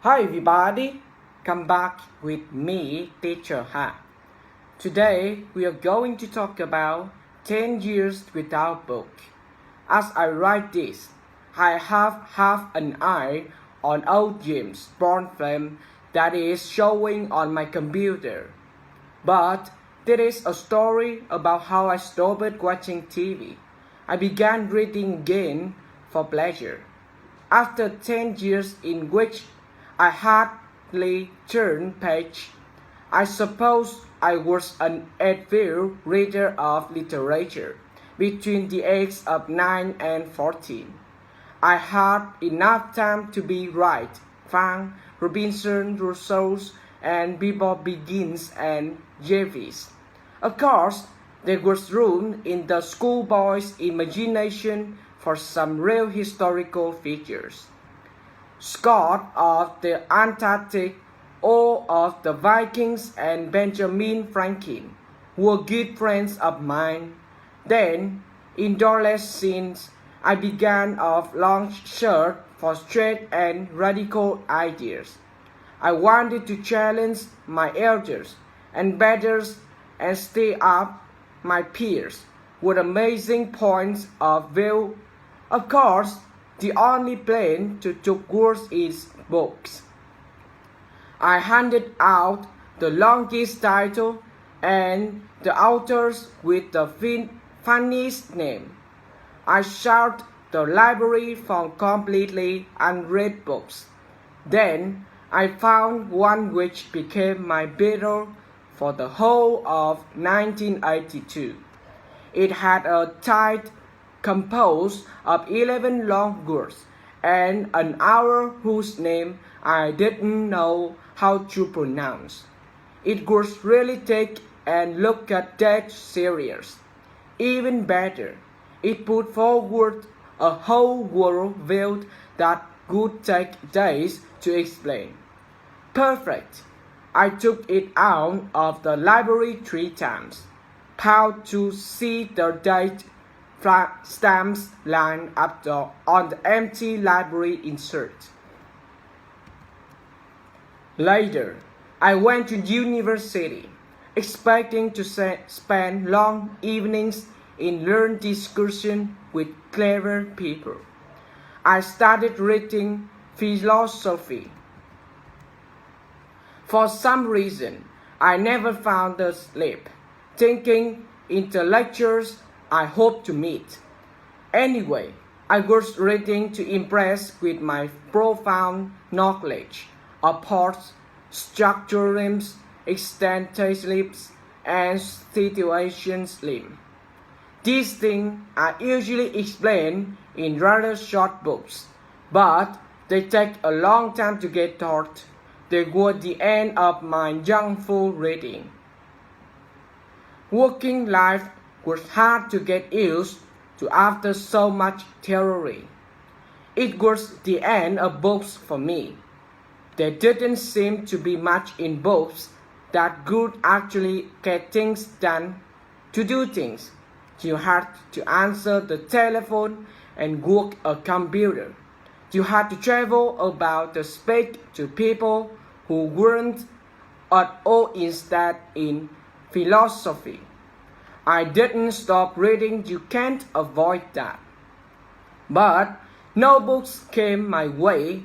Hi everybody, come back with me, Teacher Ha. Today we are going to talk about 10 years without book. As I write this, I have an eye on old James Bond film that is showing on my computer. But there is a story about how I stopped watching TV. I began reading again for pleasure. After 10 years in which I hardly turned page, I suppose I was an avid reader of literature between the ages of 9 and 14. I had enough time to be right, Fang, Robinson Crusoe, and Bilbo Begins and Jervis. Of course, there was room in the schoolboy's imagination for some real historical figures. Scott of the Antarctic, or of the Vikings, and Benjamin Franklin were good friends of mine. Then, in adolescence, I began a long search for straight and radical ideas. I wanted to challenge my elders and betters and stay up my peers with amazing points of view. Of course, the only plan to take words is books. I handed out the longest title and the authors with the funniest name. I searched the library for completely unread books. Then I found one which became my Bible for the whole of 1982. It had a title composed of 11 long words and an hour whose name I didn't know how to pronounce. It was really take and look at that serious. Even better, it put forward a whole world view that would take days to explain. Perfect. I took it out of the library 3 times, proud to see the date stamps lined up on the empty library insert. Later, I went to university, expecting to spend long evenings in learned discussion with clever people. I started reading philosophy. For some reason, I never found the sleep, thinking intellectuals I hope to meet. Anyway, I was reading to impress with my profound knowledge of parts, structuralism, existentialism, and situationism. These things are usually explained in rather short books, but they take a long time to get taught. They were the end of my youngful reading. Working life was hard to get used to after so much theory. It was the end of books for me. There didn't seem to be much in books that could actually get things done. To do things, you had to answer the telephone and work a computer. You had to travel about to speak to people who weren't at all interested in philosophy. I didn't stop reading, you can't avoid that. But no books came my way,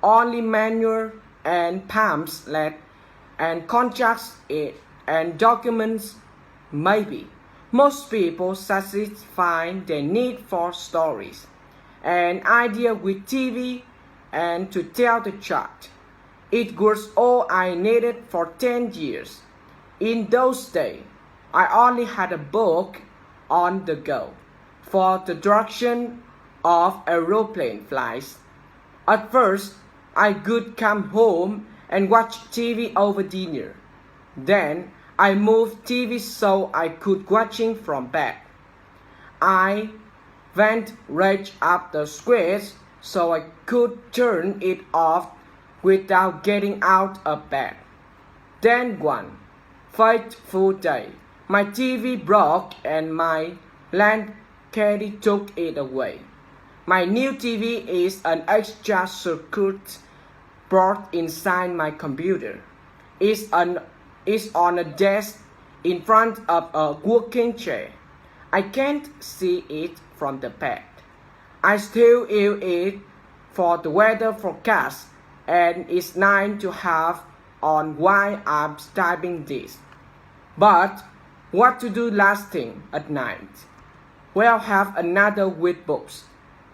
only manual and pamphlet and contracts and documents, maybe. Most people satisfy their need for stories, an idea with TV, and to tell the chart. It was all I needed for 10 years. In those days, I only had a book on the go for the direction of aeroplane flights. At first, I could come home and watch TV over dinner. Then, I moved TV so I could watching from bed. I went right up the stairs so I could turn it off without getting out of bed. Then one fateful day, my TV broke and my landlady took it away. My new TV is an extra circuit brought inside my computer. It's on a desk in front of a working chair. I can't see it from the bed. I still use it for the weather forecast, and it's 9 to 30 on while I'm typing this. But what to do last thing at night? Well, have another with books.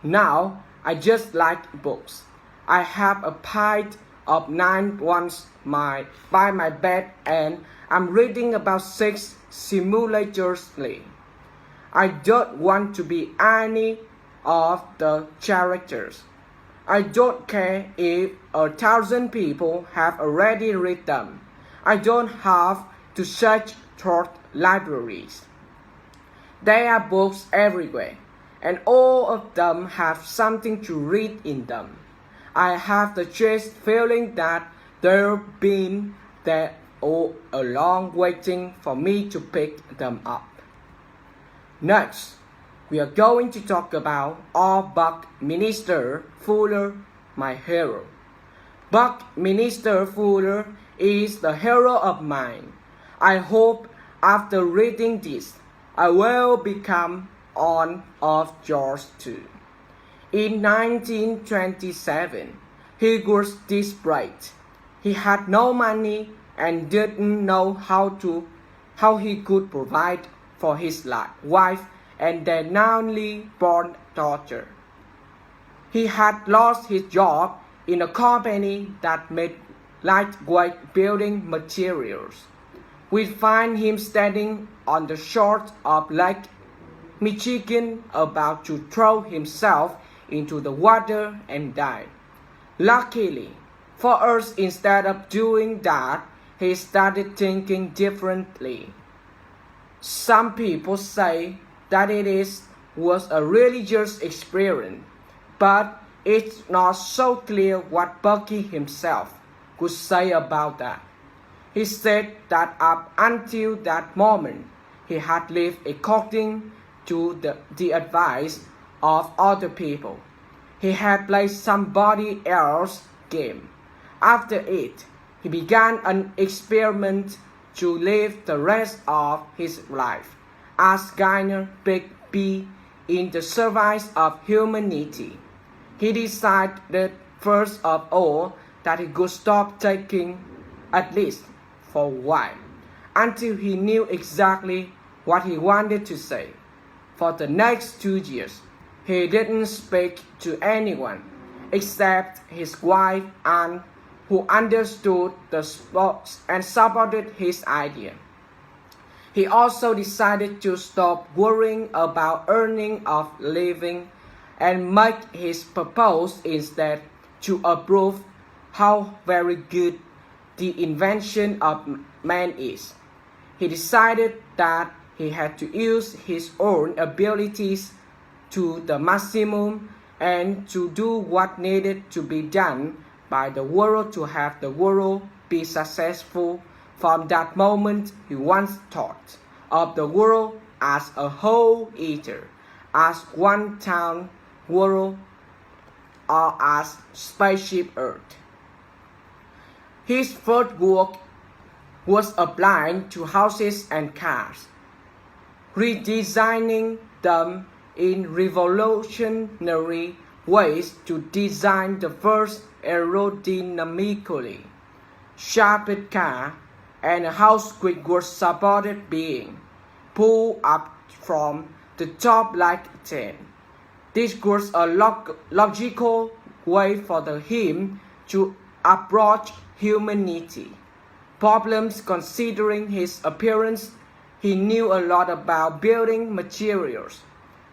Now, I just like books. I have a pile of 9 ones by my bed, and I'm reading about 6 simultaneously. I don't want to be any of the characters. I don't care if 1,000 people have already read them. I don't have to search through libraries. There are books everywhere, and all of them have something to read in them. I have the just feeling that they've been there all along waiting for me to pick them up. Next, we are going to talk about Buckminster Fuller, my hero. Buckminster Fuller is the hero of mine. I hope after reading this, I will become one of yours too. In 1927, he was desperate. He had no money and didn't know how he could provide for his wife and their newly born daughter. He had lost his job in a company that made lightweight building materials. We find him standing on the shore of Lake Michigan about to throw himself into the water and die. Luckily for us, instead of doing that, he started thinking differently. Some people say that was a religious experience, but it's not so clear what Bucky himself could say about that. He said that up until that moment, he had lived according to the advice of other people. He had played somebody else's game. After it, he began an experiment to live the rest of his life as Guinea Big B in the service of humanity. He decided first of all that he could stop taking, at least for a while, until he knew exactly what he wanted to say. For the next 2 years, he didn't speak to anyone except his wife Anne, who understood the sports and supported his idea. He also decided to stop worrying about earning a living and make his purpose instead to prove how very good the invention of man is. He decided that he had to use his own abilities to the maximum and to do what needed to be done by the world to have the world be successful. From that moment, he once thought of the world as a whole either as one town world or as spaceship Earth. His first work was applied to houses and cars, redesigning them in revolutionary ways to design the first aerodynamically sharpened car and a house which was supported being pulled up from the top like a tent. This was a logical way for him to approach humanity problems. Considering his appearance, he knew a lot about building materials.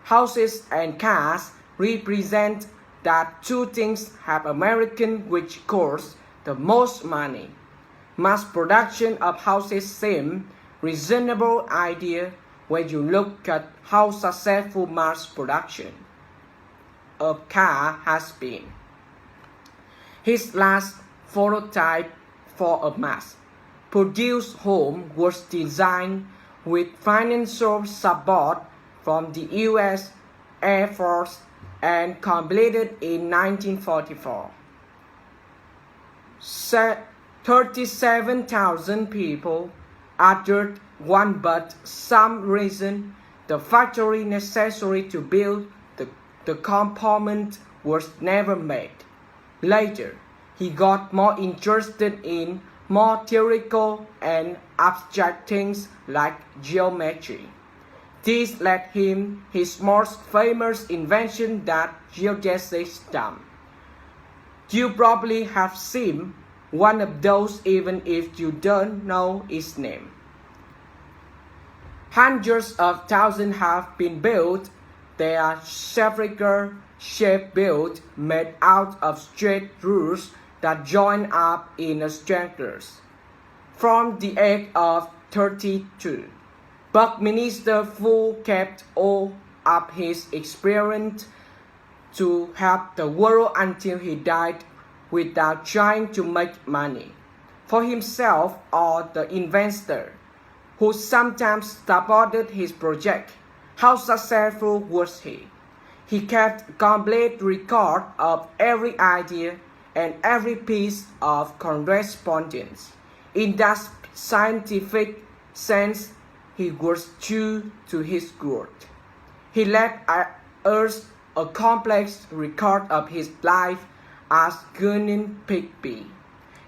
Houses and cars represent that two things have American which cost the most money. Mass production of houses seems reasonable idea when you look at how successful mass production of car has been. His last prototype for a mass-produced home was designed with financial support from the U.S. Air Force and completed in 1944. 37,000 people ordered one, but some reason the factory necessary to build the component was never made. Later, he got more interested in more theoretical and abstract things like geometry. This led him his most famous invention, that geodesic stamp. You probably have seen one of those even if you don't know its name. Hundreds of thousands have been built. They are spherical shape built, made out of straight roots that join up in a strangles. From the age of 32, Buckminster Fuller kept all up his experience to help the world until he died without trying to make money for himself or the investor who sometimes supported his project. How successful was he? He kept a complete record of every idea and every piece of correspondence. In that scientific sense, he was true to his word. He left us a complex record of his life as Gunning Pigby.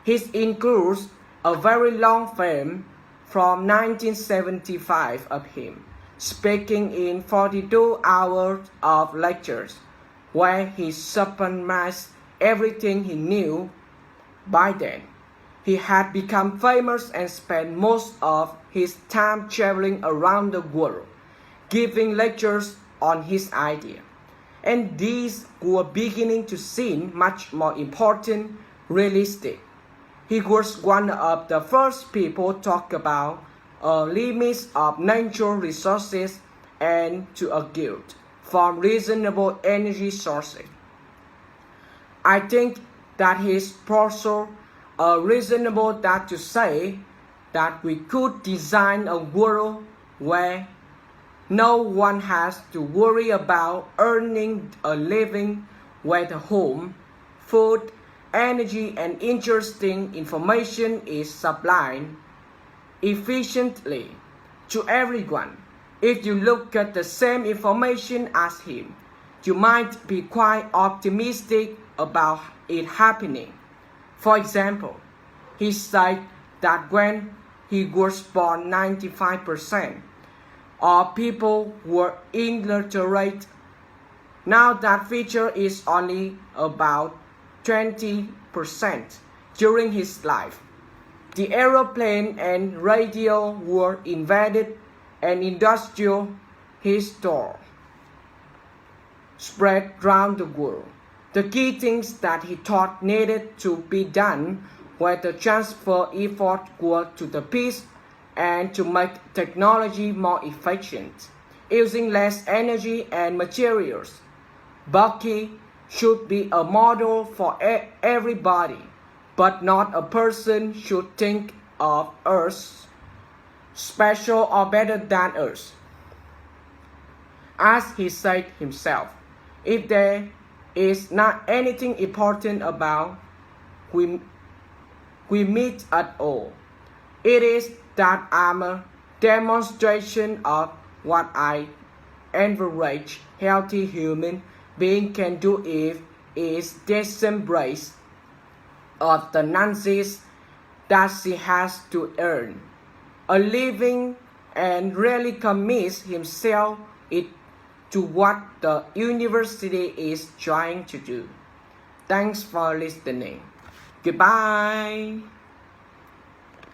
It includes a very long film from 1975 of him speaking in 42 hours of lectures, where he summarized everything he knew. By then, he had become famous and spent most of his time traveling around the world, giving lectures on his idea. And these were beginning to seem much more important, realistic. He was one of the first people to talk about limits of natural resources and to argue from reasonable energy sources. I think that is also reasonable that to say that we could design a world where no one has to worry about earning a living, where the home, food, energy, and interesting information is supplied efficiently to everyone. If you look at the same information as him, you might be quite optimistic about it happening. For example, he said that when he was born, 95% of people were illiterate. Now that figure is only about 20% during his life. The aeroplane and radio were invented, and industrial history spread round the world. The key things that he thought needed to be done were to transfer effort to the piece and to make technology more efficient, using less energy and materials. Bucky should be a model for everybody, but not a person should think of us special or better than us. As he said himself, if there is not anything important about we meet at all, it is that I'm a demonstration of what I average healthy human being can do if is disembrace of the nonsense that she has to earn a living and really commits himself to what the university is trying to do. Thanks for listening. Goodbye.